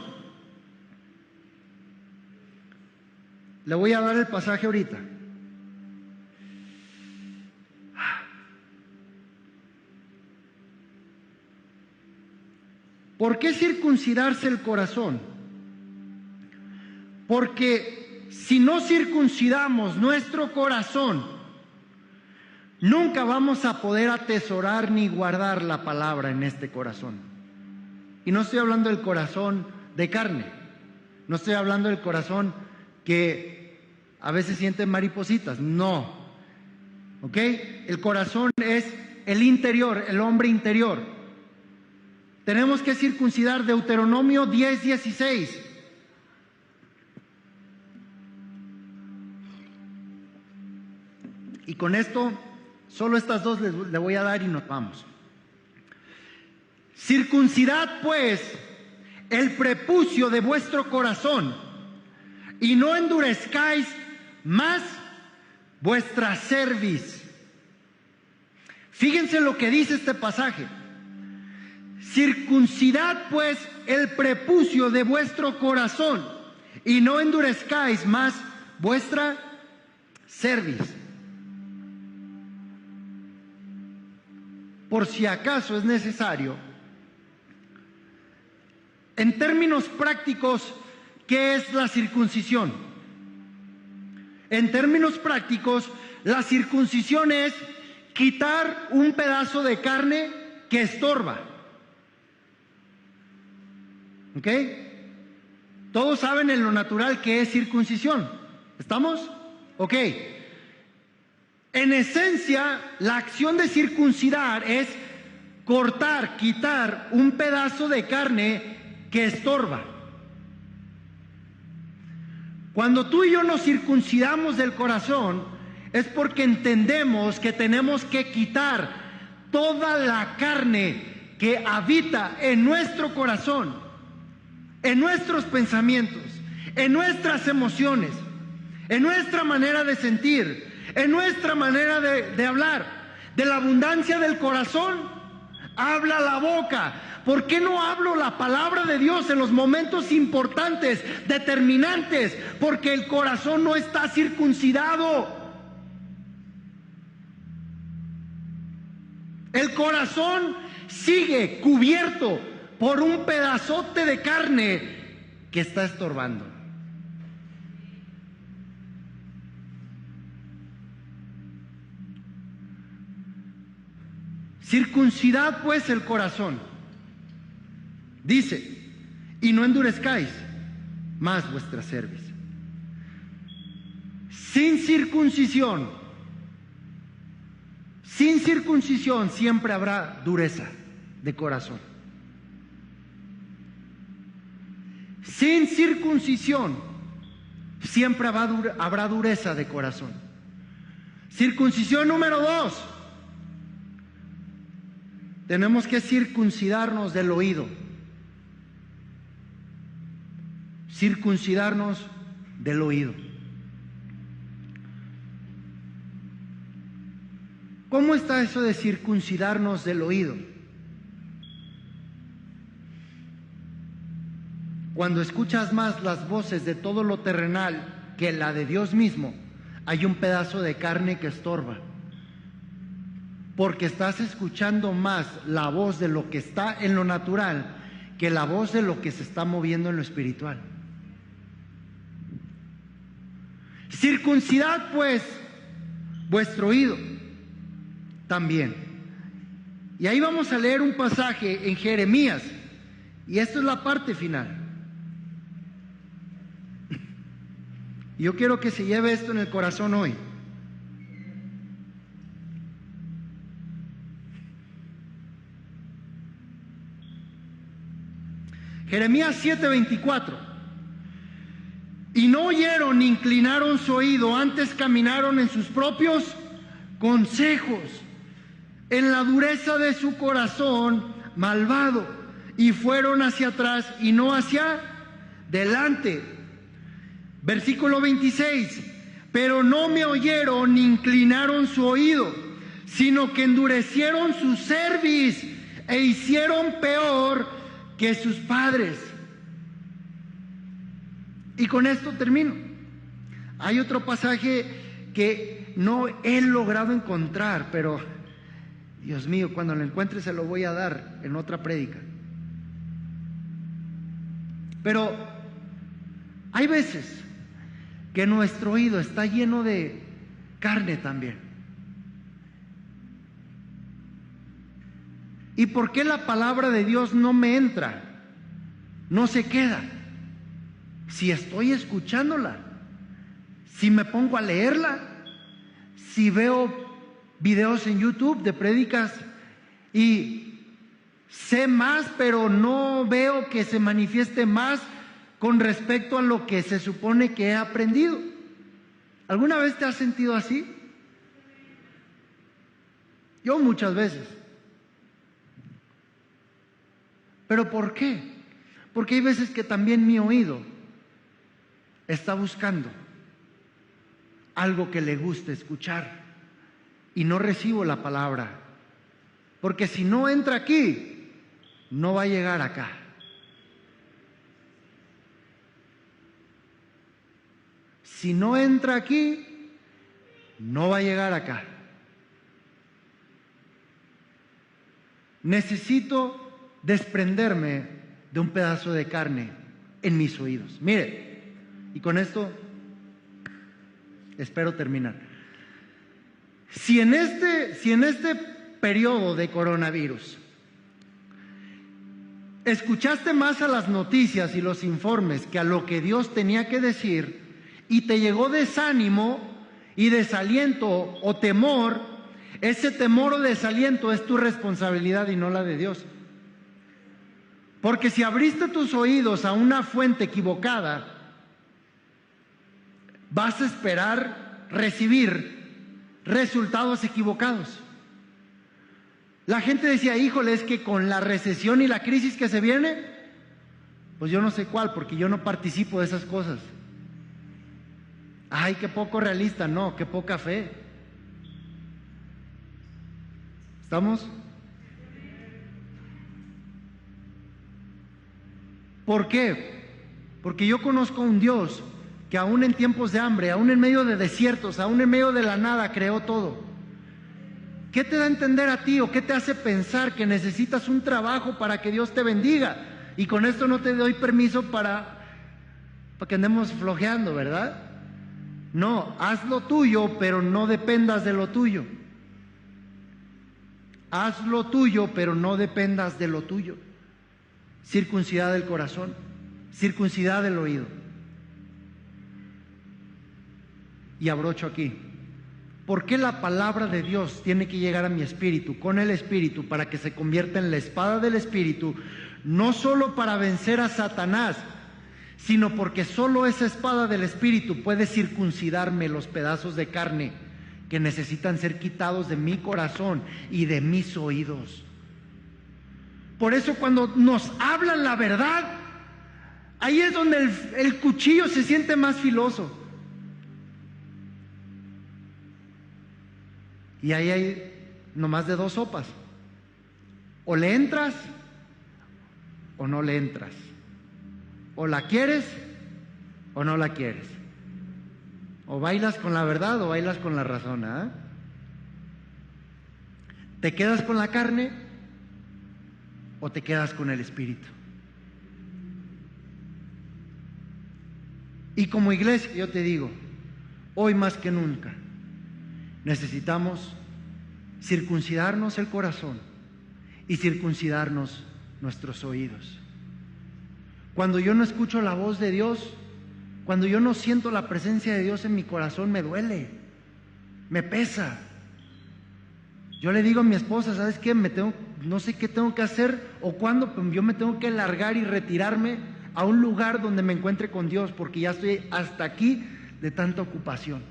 Le voy a dar el pasaje ahorita. ¿Por qué circuncidarse el corazón? Porque si no circuncidamos nuestro corazón, nunca vamos a poder atesorar ni guardar la palabra en este corazón. Y no estoy hablando del corazón de carne, no estoy hablando del corazón que a veces siente maripositas, no. ¿Ok? El corazón es el interior, el hombre interior. Tenemos que circuncidar. Deuteronomio 10:16. Y con esto, solo estas dos le voy a dar y nos vamos. Circuncidad pues el prepucio de vuestro corazón y no endurezcáis más vuestra cerviz. Fíjense lo que dice este pasaje. Circuncidad pues el prepucio de vuestro corazón y no endurezcáis más vuestra cerviz. Por si acaso es necesario, en términos prácticos, ¿qué es la circuncisión? En términos prácticos, la circuncisión es quitar un pedazo de carne que estorba. ¿Ok? Todos saben en lo natural qué es circuncisión. ¿Estamos? Ok. En esencia, la acción de circuncidar es cortar, quitar un pedazo de carne que estorba. Cuando tú y yo nos circuncidamos del corazón, es porque entendemos que tenemos que quitar toda la carne que habita en nuestro corazón, en nuestros pensamientos, en nuestras emociones, en nuestra manera de sentir, en nuestra manera de hablar. De la abundancia del corazón habla la boca. ¿Por qué no hablo la palabra de Dios en los momentos importantes, determinantes? Porque el corazón no está circuncidado. El corazón sigue cubierto por un pedazote de carne que está estorbando. Circuncidad pues el corazón, dice, y no endurezcáis más vuestra cerviz. Sin circuncisión siempre habrá dureza de corazón. Sin circuncisión siempre habrá dureza de corazón. Circuncisión número 2. Tenemos que circuncidarnos del oído. Circuncidarnos del oído. ¿Cómo está eso de circuncidarnos del oído? Cuando escuchas más las voces de todo lo terrenal que la de Dios mismo, hay un pedazo de carne que estorba. Porque estás escuchando más la voz de lo que está en lo natural que la voz de lo que se está moviendo en lo espiritual. Circuncidad pues vuestro oído también. Y ahí vamos a leer un pasaje en Jeremías, y esto es la parte final. Yo quiero que se lleve esto en el corazón hoy. Jeremías 7:24. Y no oyeron ni inclinaron su oído, antes caminaron en sus propios consejos, en la dureza de su corazón malvado, y fueron hacia atrás y no hacia delante. Versículo 26. Pero no me oyeron ni inclinaron su oído, sino que endurecieron su cerviz e hicieron peor que sus padres. Y con esto termino. Hay otro pasaje que no he logrado encontrar, pero Dios mío, cuando lo encuentre se lo voy a dar en otra prédica. Pero hay veces que nuestro oído está lleno de carne también. ¿Y por qué la palabra de Dios no me entra? No se queda. Si estoy escuchándola, si me pongo a leerla, si veo videos en YouTube de prédicas y sé más, pero no veo que se manifieste más con respecto a lo que se supone que he aprendido. ¿Alguna vez te has sentido así? Yo muchas veces. ¿Pero por qué? Porque hay veces que también mi oído está buscando algo que le guste escuchar y no recibo la palabra, porque si no entra aquí, no va a llegar acá. Si no entra aquí, no va a llegar acá. Necesito desprenderme de un pedazo de carne en mis oídos. Mire, y con esto espero terminar. Si en este periodo de coronavirus escuchaste más a las noticias y los informes que a lo que Dios tenía que decir, y te llegó desánimo y desaliento o temor, ese temor o desaliento es tu responsabilidad y no la de Dios. Porque si abriste tus oídos a una fuente equivocada, vas a esperar recibir resultados equivocados. La gente decía, híjole, es que con la recesión y la crisis que se viene, pues yo no sé cuál, porque yo no participo de esas cosas. Ay, qué poco realista, no, qué poca fe. ¿Estamos? ¿Por qué? Porque yo conozco a un Dios que aún en tiempos de hambre, aún en medio de desiertos, aún en medio de la nada, creó todo. ¿Qué te da a entender a ti o qué te hace pensar que necesitas un trabajo para que Dios te bendiga? Y con esto no te doy permiso para que andemos flojeando, ¿verdad? No, haz lo tuyo, pero no dependas de lo tuyo. Haz lo tuyo, pero no dependas de lo tuyo. Circuncidad del corazón, circuncidad del oído. Y abrocho aquí. ¿Por qué la palabra de Dios tiene que llegar a mi espíritu, con el espíritu, para que se convierta en la espada del espíritu? No solo para vencer a Satanás, sino porque solo esa espada del espíritu puede circuncidarme los pedazos de carne que necesitan ser quitados de mi corazón y de mis oídos. Por eso cuando nos hablan la verdad, Ahí es donde el cuchillo se siente más filoso. Y ahí hay nomás de dos sopas. O le entras o no le entras. O la quieres o no la quieres. O bailas con la verdad o bailas con la razón, ¿eh? ¿Te quedas con la carne o te quedas con el espíritu? Y como iglesia, yo te digo, hoy más que nunca, necesitamos circuncidarnos el corazón y circuncidarnos nuestros oídos. Cuando yo no escucho la voz de Dios, cuando yo no siento la presencia de Dios en mi corazón, me duele, me pesa. Yo le digo a mi esposa, ¿sabes qué? No sé qué tengo que hacer o cuándo, pero yo me tengo que largar y retirarme a un lugar donde me encuentre con Dios, porque ya estoy hasta aquí de tanta ocupación.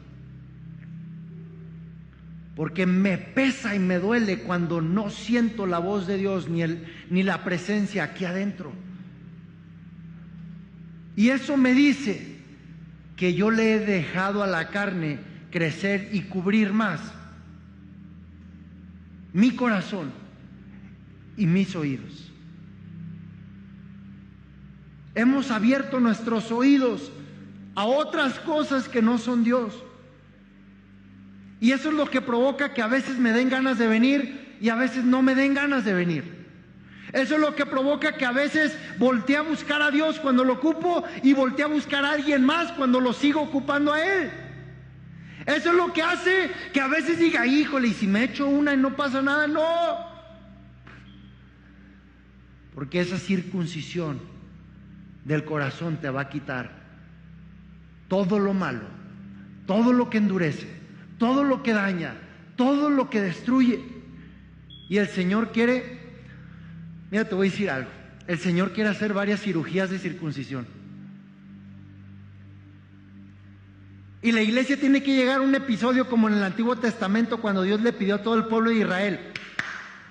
Porque me pesa y me duele cuando no siento la voz de Dios ni la presencia aquí adentro. Y eso me dice que yo le he dejado a la carne crecer y cubrir más mi corazón y mis oídos. Hemos abierto nuestros oídos a otras cosas que no son Dios. Y eso es lo que provoca que a veces me den ganas de venir y a veces no me den ganas de venir. Eso es lo que provoca que a veces voltee a buscar a Dios cuando lo ocupo y voltee a buscar a alguien más cuando lo sigo ocupando a Él. Eso es lo que hace que a veces diga, híjole, ¿y si me echo una y no pasa nada? No. Porque esa circuncisión del corazón te va a quitar todo lo malo, todo lo que endurece, todo lo que daña, todo lo que destruye. Y el Señor quiere, mira, te voy a decir algo, el Señor quiere hacer varias cirugías de circuncisión. Y la iglesia tiene que llegar a un episodio como en el Antiguo Testamento, cuando Dios le pidió a todo el pueblo de Israel: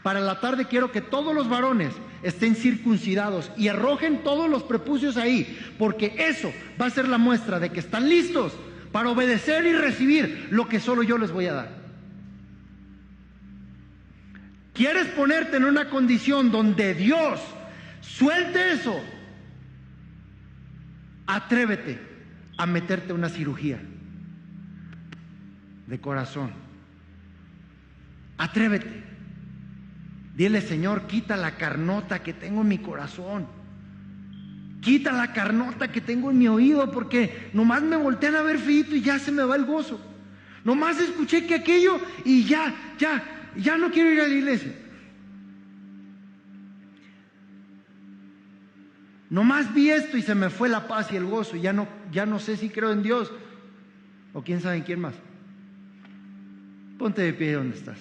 para la tarde quiero que todos los varones estén circuncidados y arrojen todos los prepucios ahí, porque eso va a ser la muestra de que están listos para obedecer y recibir lo que solo yo les voy a dar. ¿Quieres ponerte en una condición donde Dios suelte eso? Atrévete a meterte una cirugía de corazón. Atrévete. Dile: Señor, quita la carnota que tengo en mi corazón. Quita la carnota que tengo en mi oído, porque nomás me voltean a ver feíto y ya se me va el gozo. Nomás escuché que aquello y ya no quiero ir a la iglesia. Nomás vi esto y se me fue la paz y el gozo. Ya no sé si creo en Dios o quién sabe en quién más. Ponte de pie donde estás.